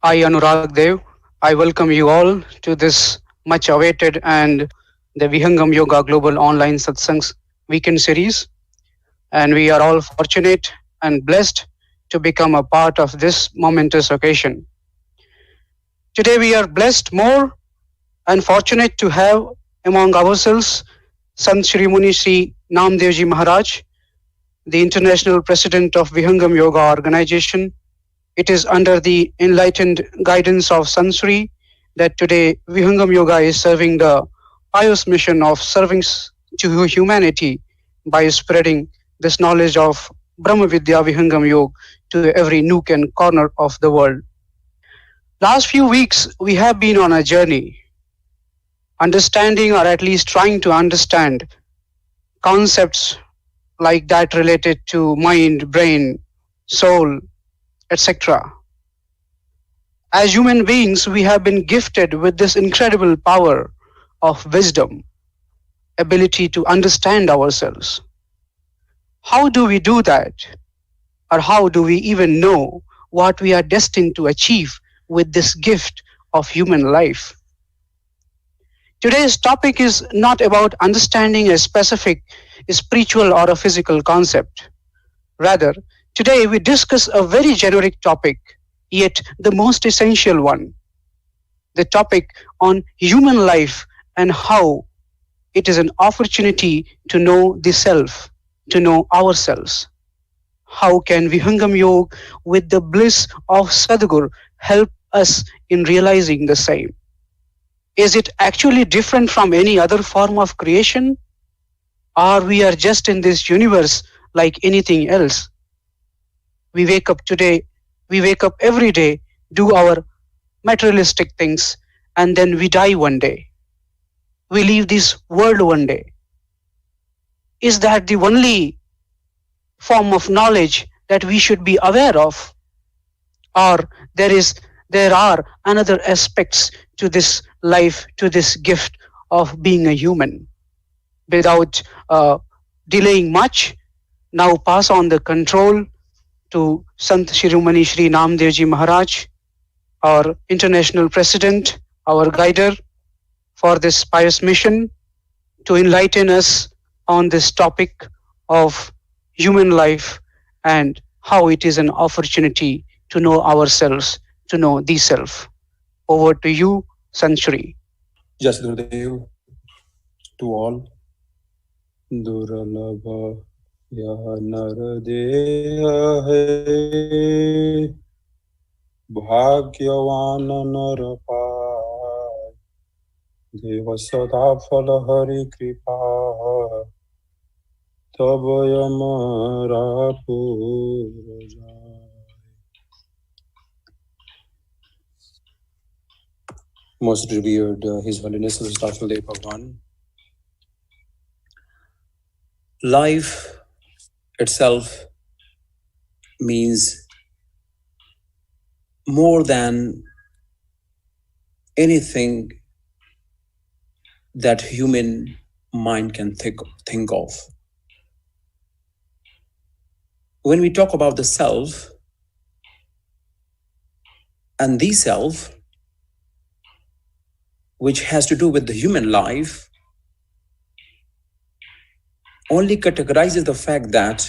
Naamdeo. I welcome you all to this much awaited and the Vihangam Yoga Global Online Satsangs weekend series. And we are all fortunate and blessed to become a part of this momentous occasion. Today we are blessed more and fortunate to have among ourselves Sant Shri Naamdeo Ji Maharaj, the International President of Vihangam Yoga Organization. It is under the enlightened guidance of Sansri that today Vihangam Yoga is serving the pious mission of serving to humanity by spreading this knowledge of Brahma Vidya Vihangam Yoga to every nook and corner of the world. Last few weeks, we have been on a journey, understanding or at least trying to understand concepts like that related to mind, brain, soul, etc. As human beings, we have been gifted with this incredible power of wisdom, ability to understand ourselves. How do we do that? Or how do we even know what we are destined to achieve with this gift of human life? Today's topic is not about understanding a specific spiritual or a physical concept. Rather, today we discuss a very generic topic, yet the most essential one. The topic on human life and how it is an opportunity to know the self, to know ourselves. How can Vihangam Yoga, with the bliss of Sadhguru, help us in realizing the same? Is it actually different from any other form of creation? Or we are just in this universe like anything else? We wake up today, we wake up every day, do our materialistic things, and then we die one day. We leave this world one day. Is that the only form of knowledge that we should be aware of? Or there are another aspects to this life, to this gift of being a human? Without delaying much, now pass on the control to Sant Shiromani Shri Naamdeo Ji Maharaj, our international president, our guider for this pious mission, to enlighten us on this topic of human life and how it is an opportunity to know ourselves, to know the self. Over to you, Sant Shri. Just Gurudev to all. Durlabha ya nardeha hai bhagyavan nar paay deva sada phala hari kripa tabaya purja. Most revered His Holiness Dev Bhagwan. Life itself means more than anything that human mind can think of. When we talk about the self and the self, which has to do with the human life, only categorizes the fact that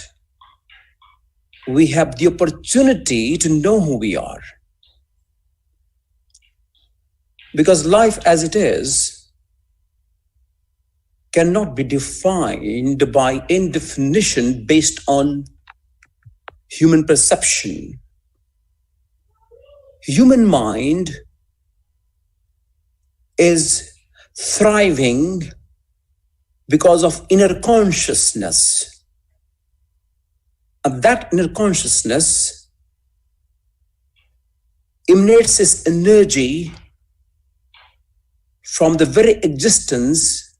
we have the opportunity to know who we are. Because life as it is cannot be defined by any definition based on human perception. Human mind is thriving because of inner consciousness. And that inner consciousness emanates its energy from the very existence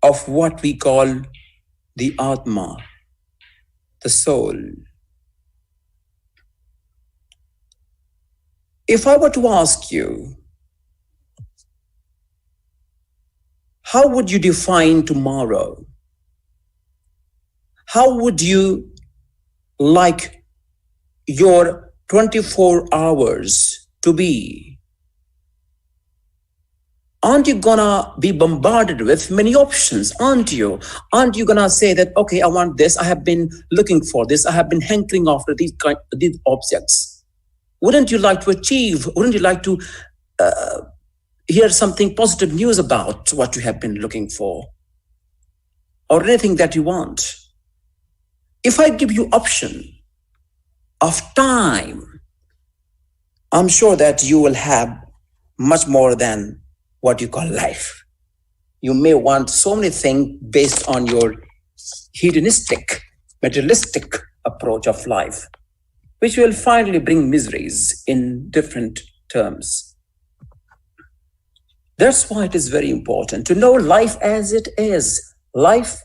of what we call the Atma, the soul. If I were to ask you, how would you define tomorrow? How would you like your 24 hours to be, aren't you gonna be bombarded with many options? Aren't you? Aren't you gonna say that, okay, I want this, I have been looking for this, I have been hankering after these objects? Wouldn't you like to achieve? Wouldn't you like to hear something positive news about what you have been looking for? Or anything that you want? If I give you option of time, I'm sure that you will have much more than what you call life. You may want so many things based on your hedonistic, materialistic approach of life, which will finally bring miseries in different terms. That's why it is very important to know life as it is. Life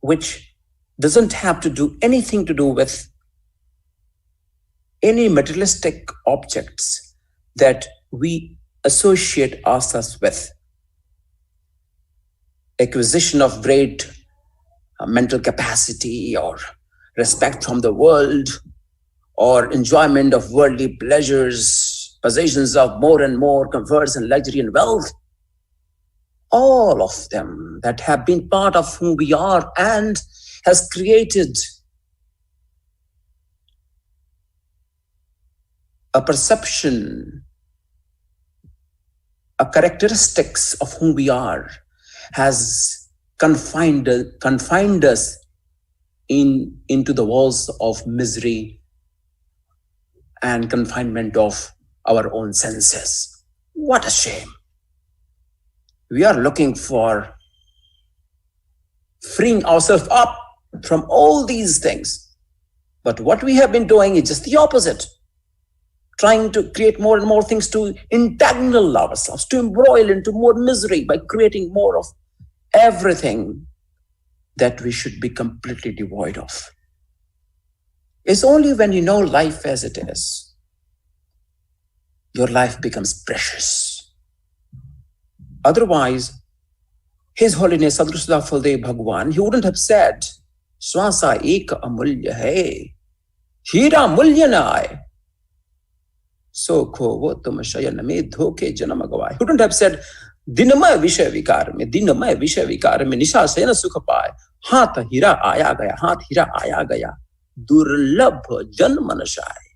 which doesn't have to do anything to do with any materialistic objects that we associate ourselves with. Acquisition of great mental capacity or respect from the world or enjoyment of worldly pleasures, possessions of more and more comforts and luxury and wealth, all of them that have been part of who we are and has created a perception, a characteristics of who we are, has confined us into the walls of misery and confinement of our own senses. What a shame. We are looking for freeing ourselves up from all these things. But what we have been doing is just the opposite. Trying to create more and more things to entangle ourselves, to embroil into more misery by creating more of everything that we should be completely devoid of. It's only when you know life as it is, your life becomes precious. Otherwise, His Holiness Sadguru Fuldev Bhagwan, he wouldn't have said, Swasa eka amulya hai, hira mulya na aaye. So kho wo tum shayan mein dhoke janam gavaye. He wouldn't have said, dinamay vishay vikar mein nisha sayana sukha paaye. Haath hira aaya gaya. Durlabh janma nashaye.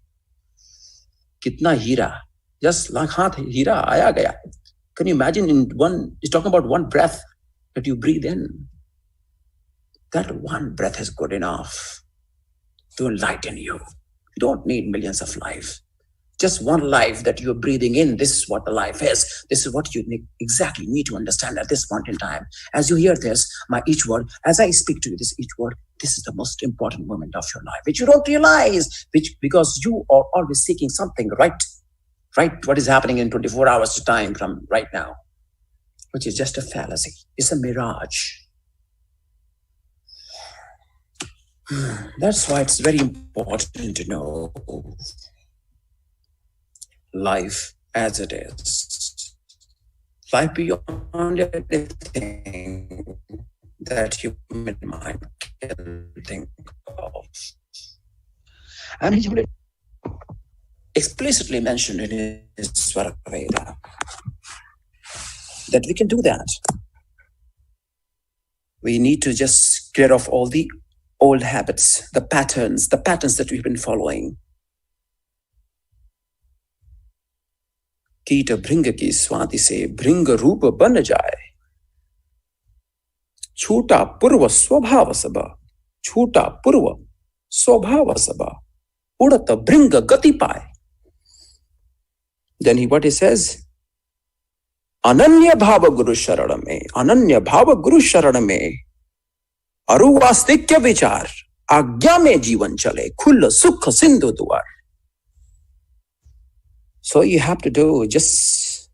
Kitna hira. Just like haath hira aaya gaya. Can you imagine he's talking about one breath that you breathe in. That one breath is good enough to enlighten you. You don't need millions of lives. Just one life that you're breathing in. This is what the life is. This is what you exactly need to understand at this point in time. As you hear this, each word, as I speak to you, each word, this is the most important moment of your life, which you don't realize, because you are always seeking something right, what is happening in 24 hours to time from right now, which is just a fallacy. It's a mirage. That's why it's very important to know life as it is. Life beyond anything that human mind can think of. And he's explicitly mentioned in his Svaraveda that we can do that. We need to just clear off all the old habits, the patterns that we've been following. कीट भृंग की स्वाति से भृंग रूप बन जाए, छूटा पूर्व स्वभाव सब, उड़त भृंग गति पाए. Then what he says, अनन्य भाव गुरु शरण में अरुवास्तिक्य विचार, आज्ञा में जीवन चले, खुल्ल सुख सिंधु द्वार. So you have to do just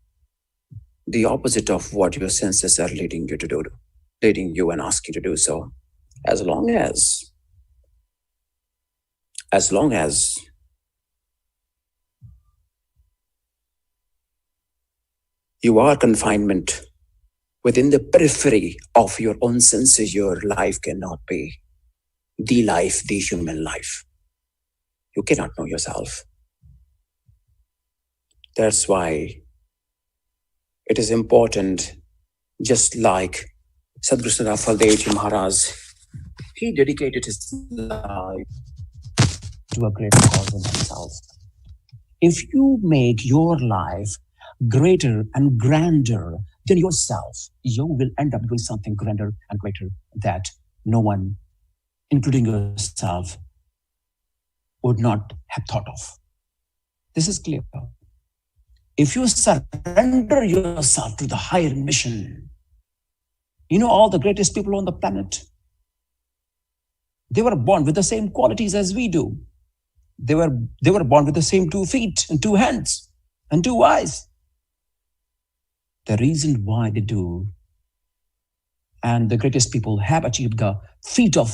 the opposite of what your senses are leading you to do, leading you and asking you to do so. As long as you are confinement within the periphery of your own senses, your life cannot be the human life. you cannot know yourself. That's why it is important, just like Sadhguru Sadafaldev Maharaj, he dedicated his life to a greater cause than himself. If you make your life greater and grander than yourself, you will end up doing something grander and greater that no one, including yourself, would not have thought of. This is clear. If you surrender yourself to the higher mission, all the greatest people on the planet, they were born with the same qualities as we do. They were born with the same 2 feet and 2 hands and 2 eyes. The reason why they do, and the greatest people have achieved the feat of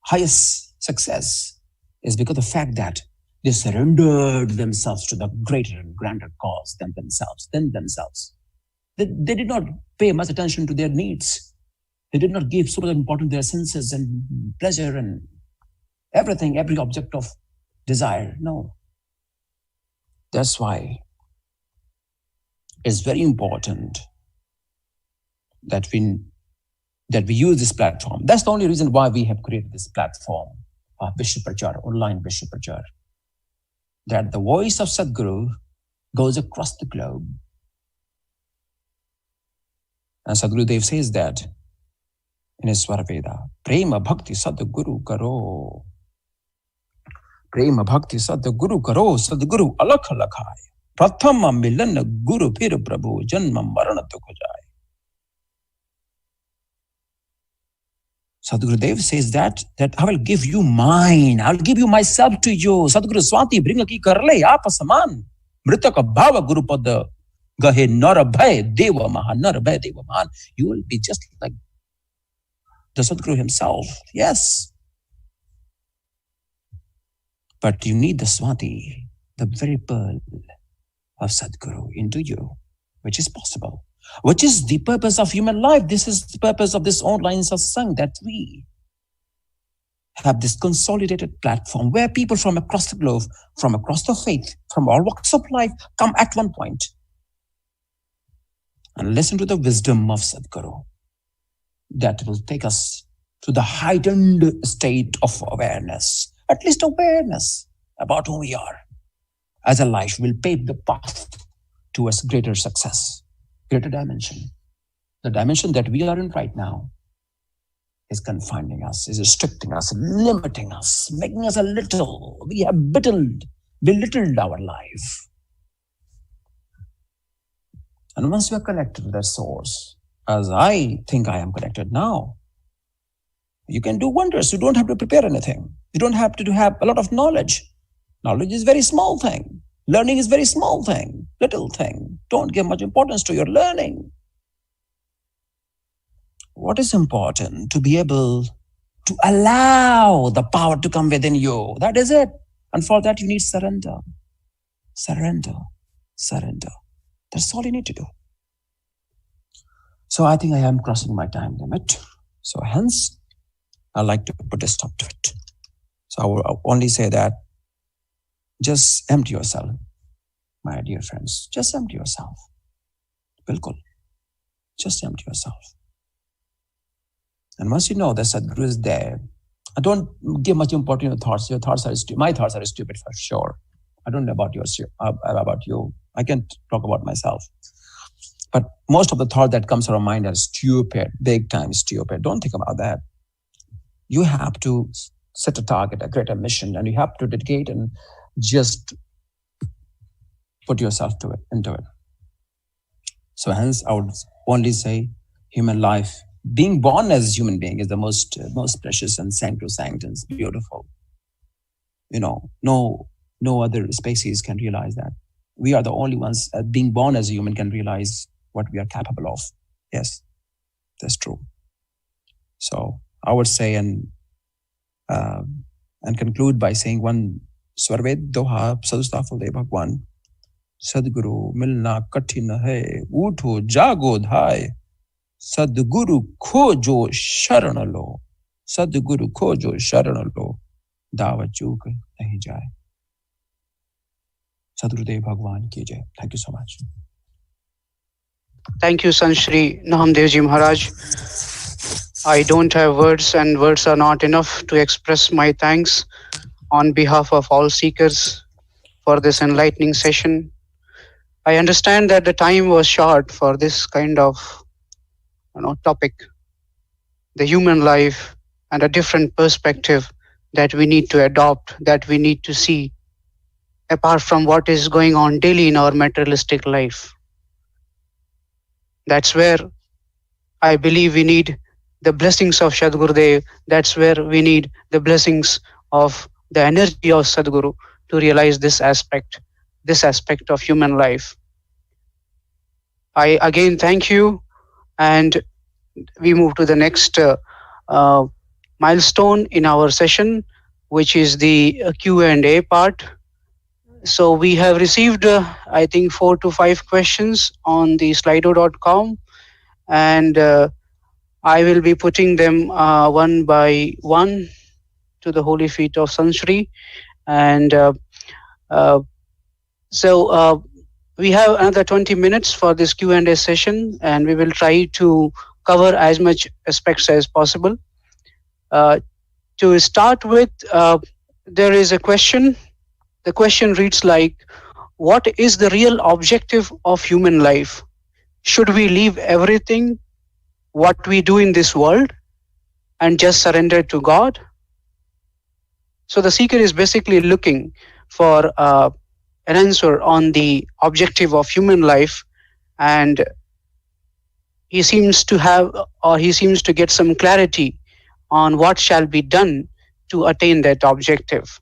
highest success, is because of the fact that they surrendered themselves to the greater and grander cause than themselves. They did not pay much attention to their needs. They did not give so much importance to their senses and pleasure and everything, every object of desire. No. That's why it's very important that we use this platform. That's the only reason why we have created this platform, Vishwa Prachar, online Vishwa Prachar, that the voice of Sadhguru goes across the globe. And Sadhguru Dev says that in his Swara Veda, Prema Bhakti Sadhguru Karo. Prema Bhakti Sadhguru Karo, Sadhguru Alakh Lakhai. Prathama Milan Guru Pir Prabhu Janma Marana Tukajai. Sadhguru Dev says that I will give you mine. I will give you myself to you. Sadhguru Swati bring ki karle aap saman. Mritaka bhava Guru pada gahe narabhay deva mahan. Narabhay deva mahan. You will be just like the Sadhguru himself. Yes. But you need the Swati, the very pearl of Sadhguru into you, which is possible. Which is the purpose of human life. This is the purpose of this online satsang, that we have this consolidated platform where people from across the globe, from across the faith, from all walks of life come at one point and listen to the wisdom of Sadhguru that will take us to the heightened state of awareness, at least awareness about who we are. As a life will pave the path towards greater success, greater dimension. The dimension that we are in right now is confining us, is restricting us, limiting us, making us a little. We have belittled our life. And once you are connected to that source, as I think I am connected now, you can do wonders. You don't have to prepare anything. You don't have to have a lot of knowledge. Knowledge is a very small thing. Learning is a very small thing, little thing. Don't give much importance to your learning. What is important? To be able to allow the power to come within you. That is it. And for that you need surrender. Surrender. Surrender. That's all you need to do. So I think I am crossing my time limit. So hence, I'd like to put a stop to it. So I will only say that just empty yourself, my dear friends. Just empty yourself. Bilkul. Just empty yourself. And once you know that Sadhguru is there, I don't give much importance to your thoughts. Your thoughts are stupid. My thoughts are stupid for sure. I don't know about yours, about you. I can't talk about myself. But most of the thought that comes to our mind are stupid, big time stupid. Don't think about that. You have to set a target, a greater mission, and you have to dedicate and just put yourself into it. So hence, I would only say human life, being born as a human being is the most precious and sacrosanct and beautiful. No other species can realize that. We are the only ones being born as a human can realize what we are capable of. Yes, that's true. So I would say and conclude by saying one Swarved Doha Sadhustafalde Bhagwan Sadguru Milna Katin Hai Utho Jago Dhai Sadguru Khojo Sharanalo Sadguru Khojo Sharanalo दावत चूक नहीं जाए. सदगुरुदेव भगवान की जय. Thank you so much. Thank you, Sant Shri Naamdeo Ji Maharaj. I don't have words, and words are not enough to express my thanks on behalf of all seekers for this enlightening session. I understand that the time was short for this kind of topic, the human life, and a different perspective that we need to adopt, that we need to see apart from what is going on daily in our materialistic life. That's where I believe we need the blessings of Sadgurudev. That's where we need the blessings of the energy of Sadguru to realize this aspect of human life. I again thank you, and we move to the next uh, milestone in our session, which is the Q&A part. So we have received, I think, 4 to 5 questions on the slido.com, and I will be putting them one by one to the holy feet of Sant Shri. And uh, so we have another 20 minutes for this Q&A session, and we will try to cover as much aspects as possible. To start with, there is a question. The question reads like, what is the real objective of human life? Should we leave everything, what we do in this world, and just surrender to God? So the seeker is basically looking for an answer on the objective of human life, and he seems to have, or he seems to get some clarity on what shall be done to attain that objective.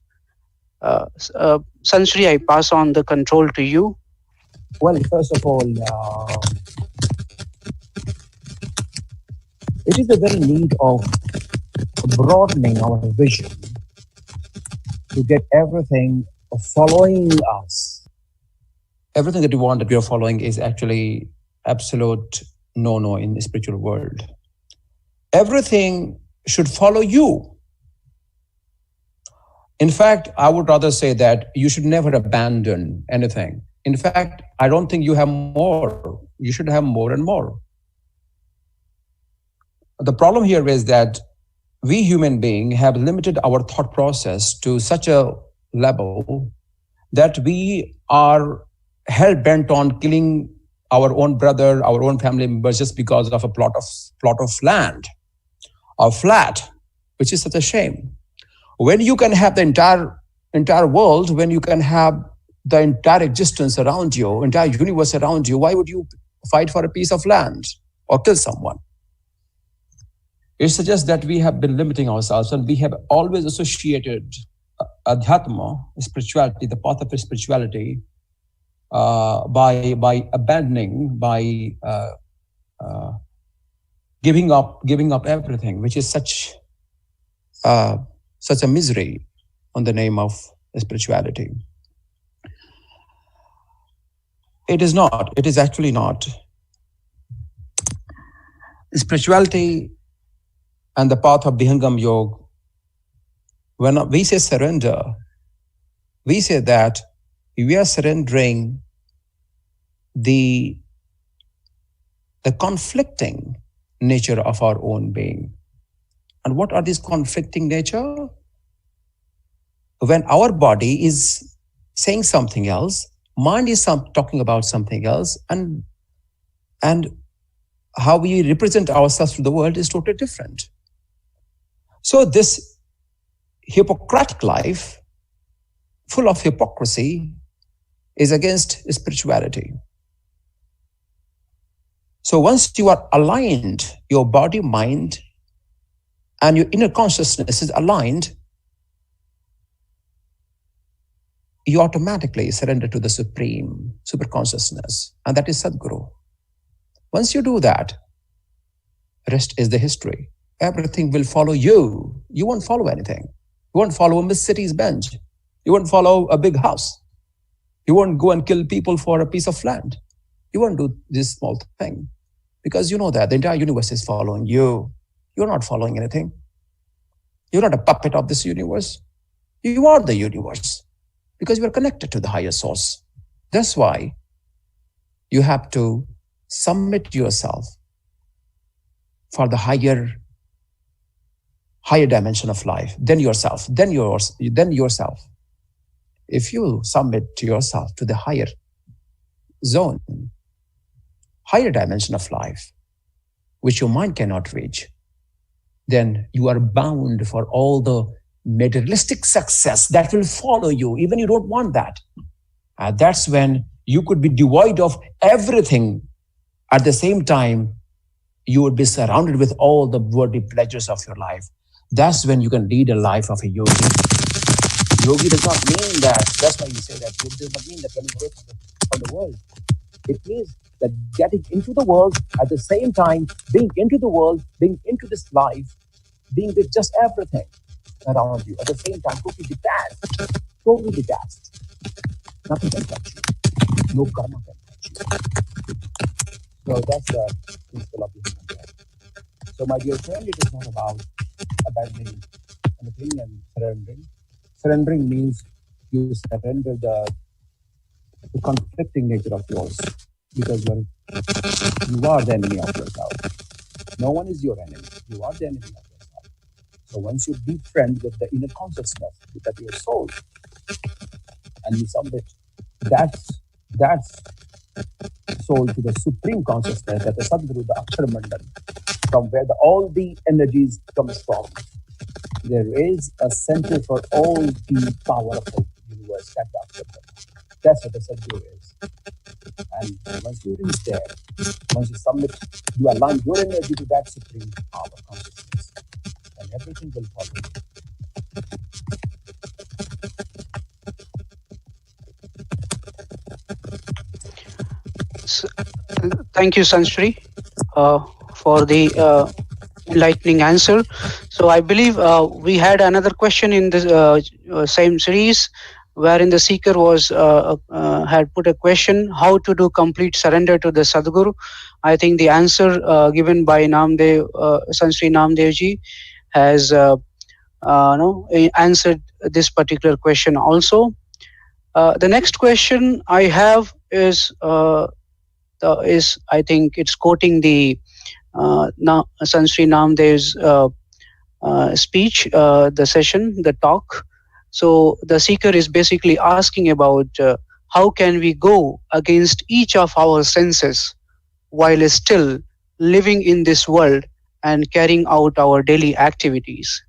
Sant Shri, I pass on the control to you. Well, first of all, it is the very need of broadening our vision to get everything following us. Everything that we are following is actually absolute no in the spiritual world. Everything should follow you. In fact, I would rather say that you should never abandon anything. In fact, I don't think you have more. You should have more and more. The problem here is that we human beings have limited our thought process to such a level that we are hell-bent on killing our own brother, our own family members just because of a plot of land or flat, which is such a shame. When you can have the entire world, when you can have the entire existence around you, entire universe around you, why would you fight for a piece of land or kill someone? It suggests that we have been limiting ourselves, and we have always associated adhyatma, spirituality, the path of spirituality, by abandoning, by giving up everything, which is such a misery on the name of spirituality. It is not. It is actually not. Spirituality and the path of Vihangam Yoga, when we say surrender, we say that we are surrendering the conflicting nature of our own being. And what are these conflicting nature? When our body is saying something else, mind is talking about something else, and how we represent ourselves to the world is totally different. So this Hippocratic life, full of hypocrisy, is against spirituality. So once you are aligned, your body, mind, and your inner consciousness is aligned, you automatically surrender to the supreme, super consciousness, and that is Sadguru. Once you do that, rest is the history. Everything will follow you. You won't follow anything. You won't follow a Mercedes Benz. You won't follow a big house. You won't go and kill people for a piece of land. You won't do this small thing because you know that the entire universe is following you. You're not following anything. You're not a puppet of this universe. You are the universe because you are connected to the higher source. That's why you have to submit yourself for the higher dimension of life, then yourself, then yourself. If you submit to yourself to the higher zone, higher dimension of life, which your mind cannot reach, then you are bound for all the materialistic success that will follow you, even you don't want that. That's when you could be devoid of everything. At the same time, you would be surrounded with all the worldly pleasures of your life. That's when you can lead a life of a yogi. Yogi does not mean that, that's why you say that, yogi does not mean that running away from the world. It means that getting into the world, at the same time, being into the world, being into this life, being with just everything around you, at the same time, totally detached. Nothing can touch you. No karma can touch you. So that's the principle of the human life. So my dear friend, it is not about abandoning anything and surrendering. Surrendering means you surrender the conflicting nature of yours, because you are the enemy of yourself. No one is your enemy. You are the enemy of yourself. So once you befriend with the inner consciousness, with that your soul, and you submit that's soul to the supreme consciousness, that the Sadguru, the Akshar Mandan, from where all the energies comes from. There is a center for all the power of the universe, that the Akshar Mandan. That's what the Sadguru is. And once you reach there, once you submit, you align your energy to that supreme power consciousness, and everything will follow. S- Thank you, Sant Shri, for the enlightening answer. So I believe we had another question in the same series, wherein the seeker was had put a question: how to do complete surrender to the Sadguru. I think the answer given by Naamdeo, Sant Shri Naamdeo ji, has no, answered this particular question also. The next question I have is I think it's quoting the Sant Shri Naamdeo's speech, the session, the talk. So the seeker is basically asking about how can we go against each of our senses while still living in this world and carrying out our daily activities.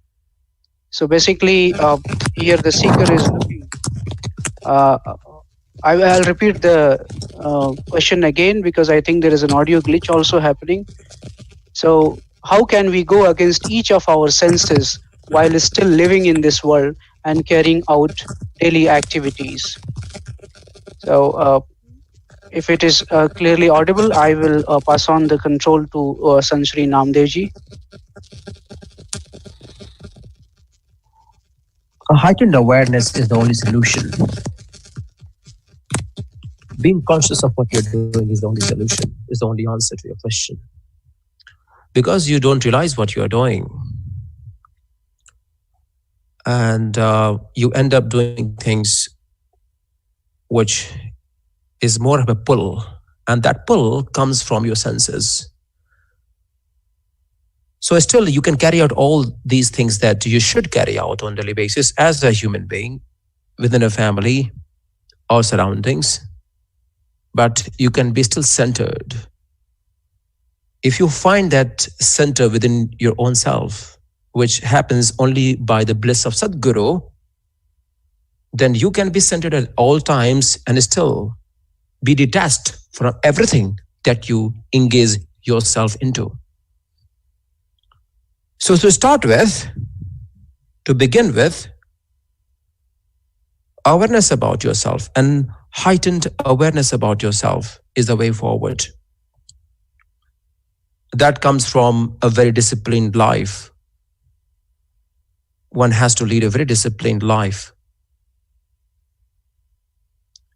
So basically, here the seeker is looking. Uh, I'll repeat the question again because I think there is an audio glitch also happening. So, how can we go against each of our senses while still living in this world and carrying out daily activities? So, if it is clearly audible, I will pass on the control to Sant Shri Naamdeo. A heightened awareness is the only solution. Being conscious of what you're doing is the only solution, is the only answer to your question. Because you don't realize what you're doing. And you end up doing things which is more of a pull. And that pull comes from your senses. So still you can carry out all these things that you should carry out on a daily basis as a human being within a family or surroundings, but you can be still centered. If you find that center within your own self, which happens only by the bliss of Sadguru, then you can be centered at all times and still be detached from everything that you engage yourself into. So to begin with, awareness about yourself and heightened awareness about yourself is the way forward. That comes from a very disciplined life. One has to lead a very disciplined life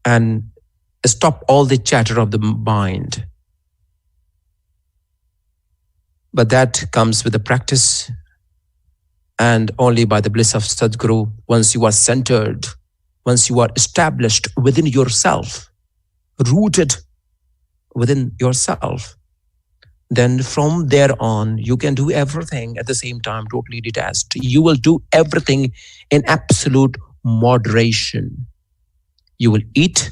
and stop all the chatter of the mind. But that comes with the practice And only by the bliss of Sadguru, once you are centered, once you are established within yourself, rooted within yourself, then from there on, you can do everything at the same time, totally detached. You will do everything in absolute moderation. You will eat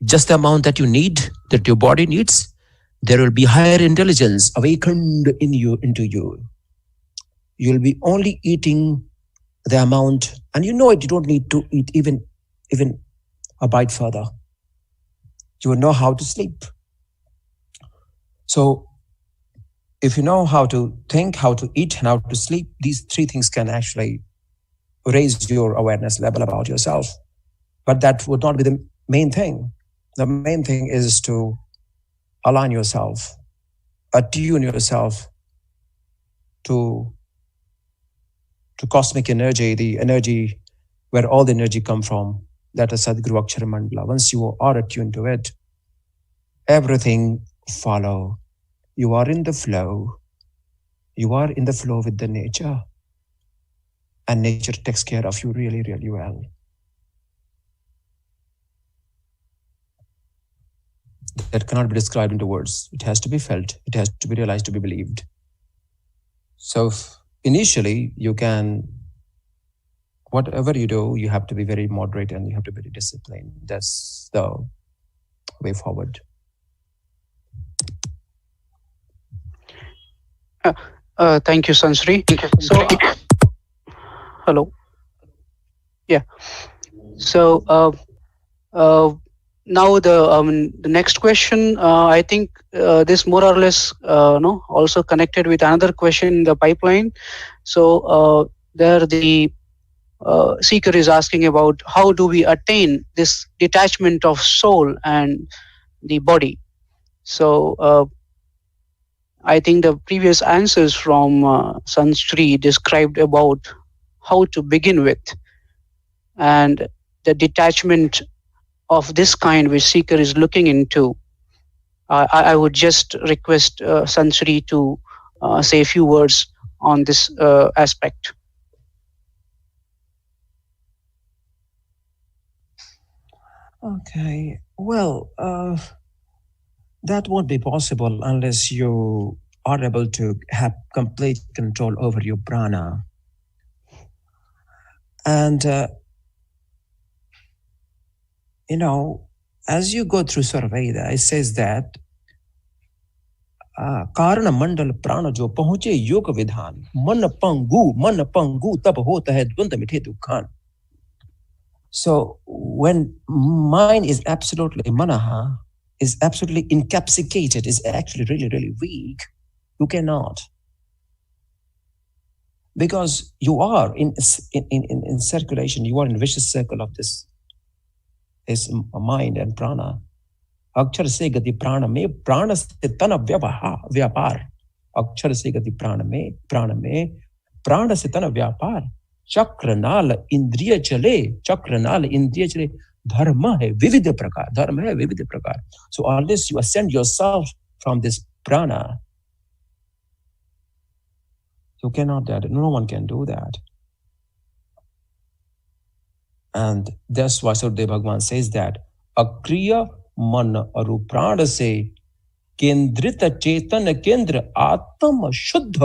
just the amount that you need, that your body needs. There will be higher intelligence awakened in you, into you. You'll be only eating the amount, and you know it. You don't need to eat even a bite further. You will know how to sleep. So, if you know how to think, how to eat, and how to sleep, these three things can actually raise your awareness level about yourself. But that would not be the main thing. The main thing is to align yourself, attune yourself to cosmic energy, the energy where all the energy come from, that is Sadguru Akshara Mandala. Once you are attuned to it, everything follow. You are in the flow. You are in the flow with the nature. And nature takes care of you really, really well. That cannot be described into words. It has to be felt. It has to be realized, to be believed. So initially, you can, whatever you do, you have to be very moderate and you have to be very disciplined. That's the way forward. Thank you, Sant Shri. So, hello. Yeah. So, now the next question. I think this more or less no also connected with another question in the pipeline. So there the seeker is asking about how do we attain this detachment of soul and the body. So I think the previous answers from Sant Shri described about how to begin with, and the detachment of this kind which seeker is looking into. I would just request Sant Shri to say a few words on this aspect. Okay, well, that won't be possible unless you are able to have complete control over your prana. And, as you go through Sarveda, it says that कारण मंडल प्राण जो पहुंचे योग विधान मन पंगु तब होता है द्वंद मिठे दुखान. So when mind is absolutely manaha, is absolutely encapsulated, is actually really, really weak, you cannot. Because you are in circulation, you are in vicious circle of this mind and prana. अक्षर से गति प्राण में, प्राण से तन व्यापार. अक्षर से गति प्राण में, प्राण से तन व्यापार. चक्र नाल इंद्रिय चले, धर्म है विविध प्रकार. So unless you ascend yourself from this prana, you cannot do that. No one can do that. And that's why Sukhdev Bhagwan says that akriya मन और प्राण से केंद्रित चेतन केंद्र आत्म शुद्ध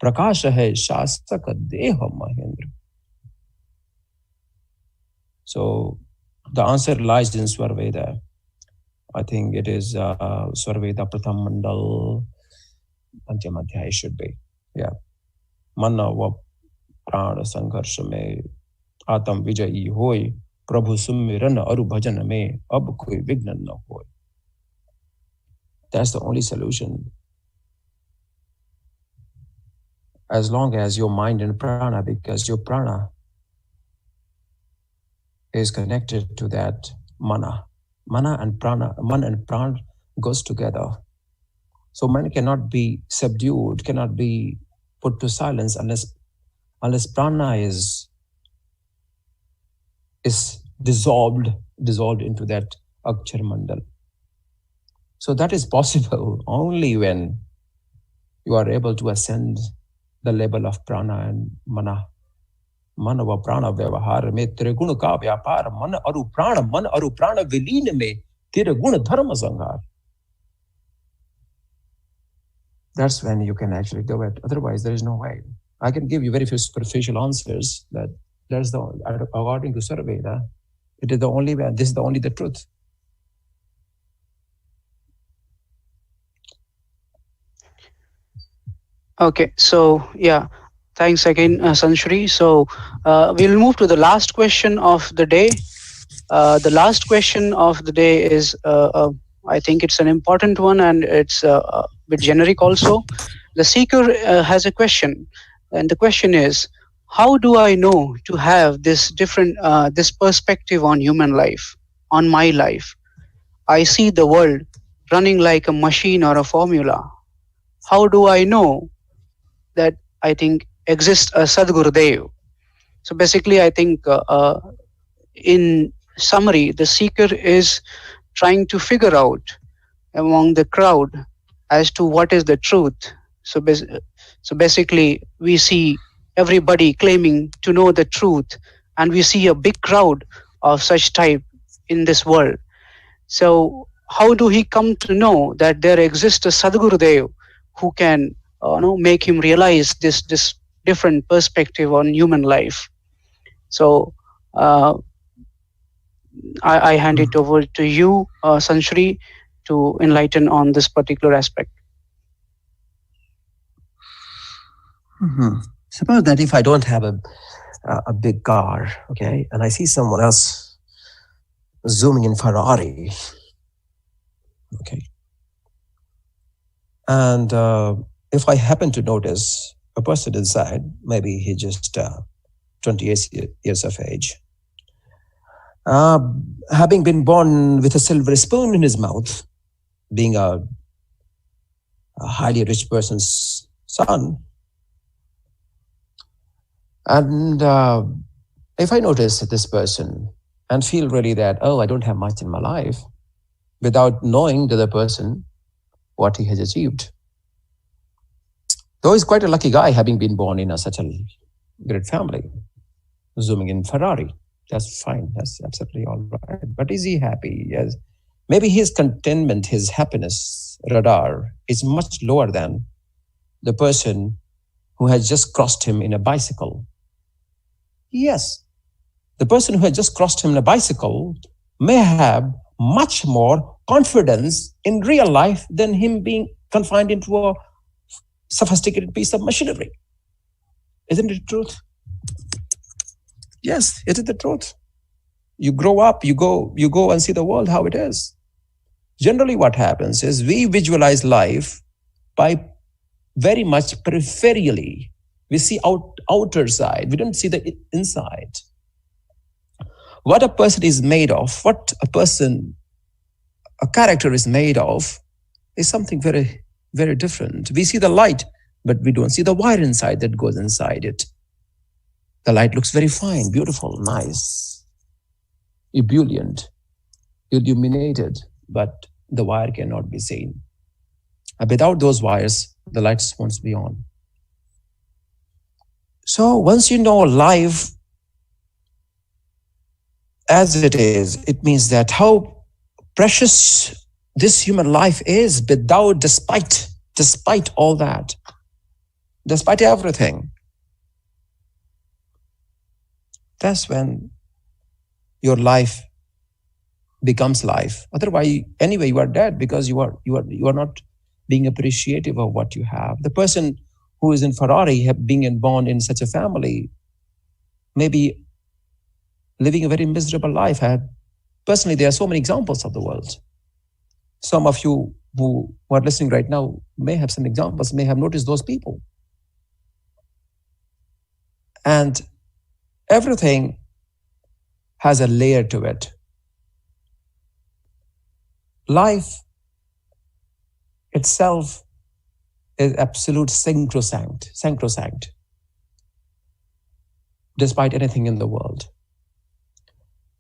प्रकाश है शासक देह Mahendra. So the answer lies in Svarveda. I think it is Svarveda Pratham Mandal Pancham Adhyaya should be. Yeah. Mana व प्राण संघर्ष में आत्म विजयी होय, प्रभु सुमिरन अरु भजन में अब कोई विघ्न न हो. That's the only solution. As long as your mind and prana, because your prana is connected to that mana. Mana and prana goes together. So man cannot be subdued, cannot be put to silence unless prana is dissolved into that Akshar Mandal. So that is possible only when you are able to ascend the level of prana and mana. मन व प्राण व्यवहार में तेरे गुण का व्यापार, मन अरु प्राण विलीन में तेरे गुण धर्म संहार. That's when you can actually do it. Otherwise, there is no way. I can give you very few superficial answers, but that's the, according to survey, it is the only way. This is the only the truth. Okay, so yeah, thanks again, Sanshri. So we'll move to the last question of the day. The last question of the day is, I think it's an important one, and it's a bit generic also. The seeker has a question, and the question is, how do I know to have this different, this perspective on human life, on my life? I see the world running like a machine or a formula. How do I know that I think exists a Sadgurudev? So basically, I think in summary, the seeker is trying to figure out among the crowd as to what is the truth. So, so basically, we see everybody claiming to know the truth, and we see a big crowd of such type in this world. So, how do he come to know that there exists a Sadgurudev who can make him realize this different perspective on human life? So, I hand it over to you, Sanshri, to enlighten on this particular aspect. Suppose that if I don't have a big car, okay, and I see someone else zooming in Ferrari, okay, and if I happen to notice a person inside, maybe he just 28 years of age, having been born with a silver spoon in his mouth, being a highly rich person's son. And if I notice this person and feel really that, oh, I don't have much in my life, without knowing the other person what he has achieved. Though he's quite a lucky guy having been born in such a great family, zooming in Ferrari. That's fine. That's absolutely all right. But is he happy? Yes. Maybe his contentment, his happiness radar is much lower than the person who has just crossed him in a bicycle. Yes. The person who has just crossed him in a bicycle may have much more confidence in real life than him being confined into a sophisticated piece of machinery. Isn't it the truth? Yes, it is the truth. You grow up, you go and see the world how it is. Generally what happens is we visualize life by very much peripherally. We see outer side, we don't see the inside. What a person is made of, what a character is made of, is something very, very different. We see the light, but we don't see the wire inside that goes inside it. The light looks very fine, beautiful, nice, ebullient, illuminated, but the wire cannot be seen. And without those wires, the light won't be on. So once you know life as it is, it means that how precious this human life is despite all that, despite everything. That's when your life becomes life. Otherwise, anyway, you are dead because you are not being appreciative of what you have. The person who is in Ferrari, being born in such a family, may be living a very miserable life. Personally, there are so many examples of the world. Some of you who are listening right now may have some examples, may have noticed those people. And everything has a layer to it. Life itself is absolute sacrosanct, despite anything in the world.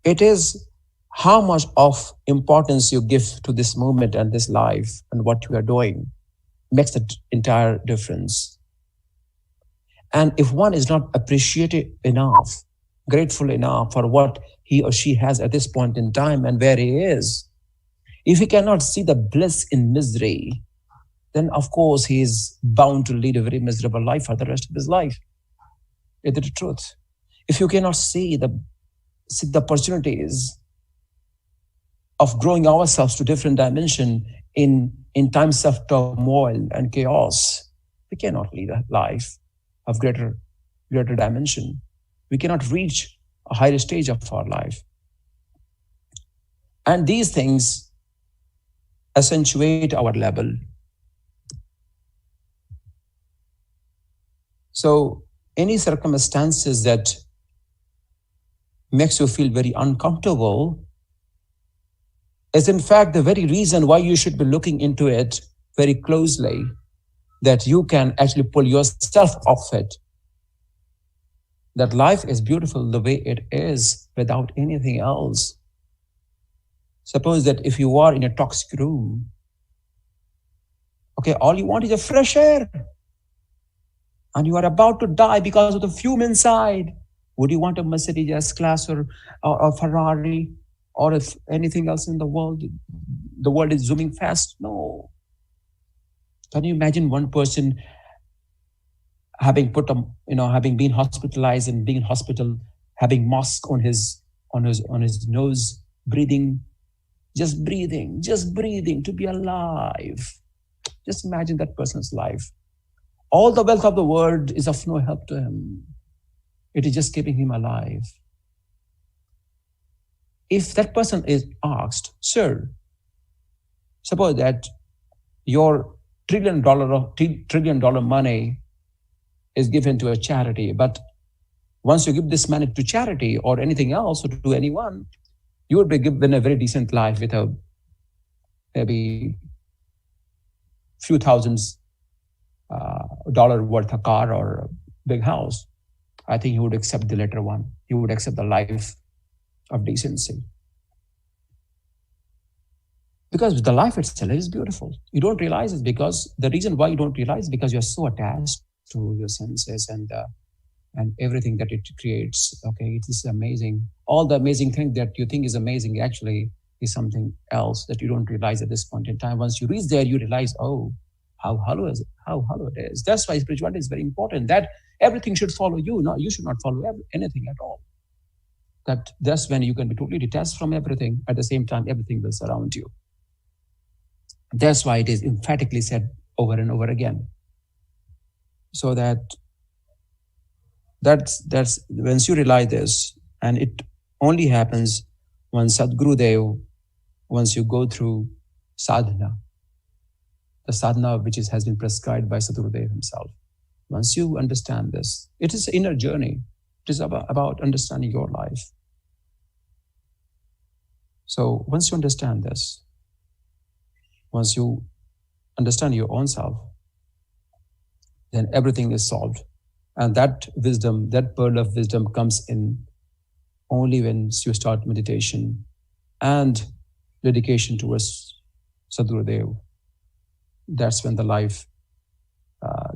It is how much of importance you give to this moment and this life and what you are doing makes the entire difference. And if one is not appreciative enough, grateful enough for what he or she has at this point in time and where he is, if he cannot see the bliss in misery, then of course he is bound to lead a very miserable life for the rest of his life. Is it the truth? If you cannot see the opportunities of growing ourselves to different dimension in times of turmoil and chaos, we cannot lead a life of greater dimension. We cannot reach a higher stage of our life. And these things accentuate our level. So any circumstances that makes you feel very uncomfortable is in fact the very reason why you should be looking into it very closely, that you can actually pull yourself off it. That life is beautiful the way it is without anything else. Suppose that if you are in a toxic room, okay, all you want is a fresh air, and you are about to die because of the fume inside. Would you want a Mercedes S-Class or Ferrari or if anything else in the world? The world is zooming fast. No. Can you imagine one person having having been hospitalized and being in hospital, having mask on his nose, just breathing to be alive? Just imagine that person's life. All the wealth of the world is of no help to him. It is just keeping him alive. If that person is asked, sir, suppose that your $1 trillion money is given to a charity, but once you give this money to charity or anything else or to anyone, you would be given a very decent life with a maybe few thousands dollar worth of car or a big house. I think he would accept the latter one. He would accept the life of decency. Because the life itself is beautiful. You don't realize it because the reason why you don't realize is because you're so attached to your senses and everything that it creates. Okay, it is amazing. All the amazing thing that you think is amazing actually is something else that you don't realize at this point in time. Once you reach there, you realize, oh, how hollow it is. That's why spirituality is very important. That everything should follow you. No, you should not follow anything at all. That's when you can be totally detached from everything. At the same time, everything will surround you. That's why it is emphatically said over and over again. So that's once you realize this, and it only happens when Sadguru Dev, once you go through sadhana, the sadhana which has been prescribed by Sadguru Dev himself. Once you understand this, it is an inner journey. It is about understanding your life. So once you understand this, once you understand your own self, then everything is solved. And that wisdom, that pearl of wisdom comes in only when you start meditation and dedication towards Sadguru Dev. That's when the life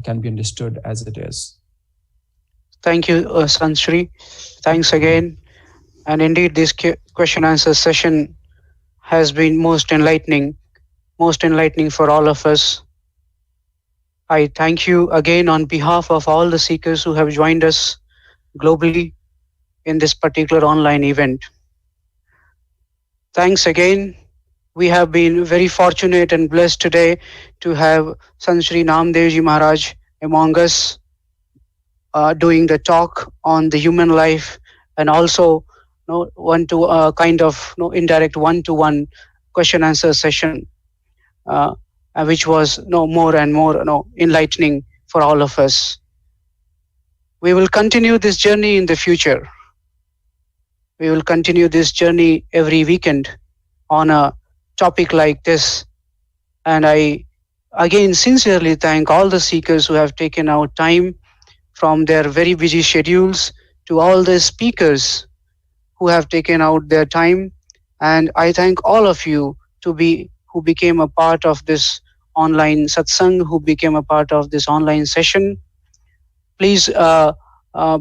can be understood as it is. Thank you, Sant Shri. Thanks again. And indeed, this question answer session has been most enlightening for all of us. I thank you again on behalf of all the seekers who have joined us globally in this particular online event. Thanks again. We have been very fortunate and blessed today to have Sant Shri Naamdeo Ji Maharaj among us doing the talk on the human life, and also indirect one-to-one question answer session, which was more and more enlightening for all of us. We will continue this journey in the future. We will continue this journey every weekend on a topic like this. And I again sincerely thank all the seekers who have taken out time from their very busy schedules, to all the speakers who have taken out their time. And I thank all of you who became a part of this online satsang who became a part of this online session. Please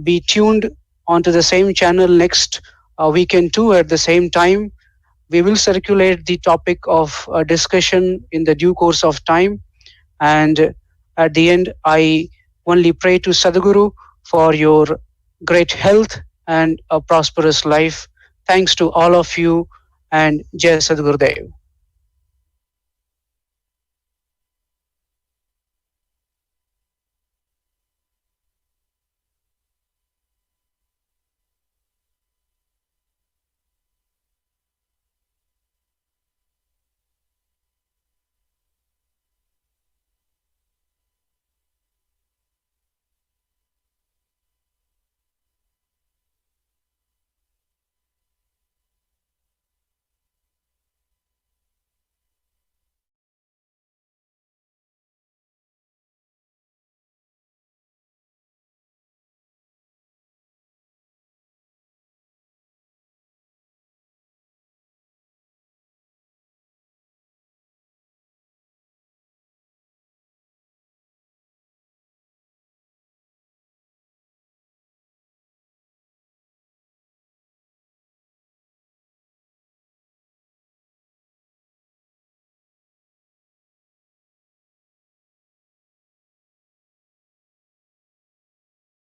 be tuned onto the same channel next weekend too at the same time. We will circulate the topic of discussion in the due course of time. And at the end, I only pray to Sadhguru for your great health and a prosperous life. Thanks to all of you, and Jai Sadhgurudev.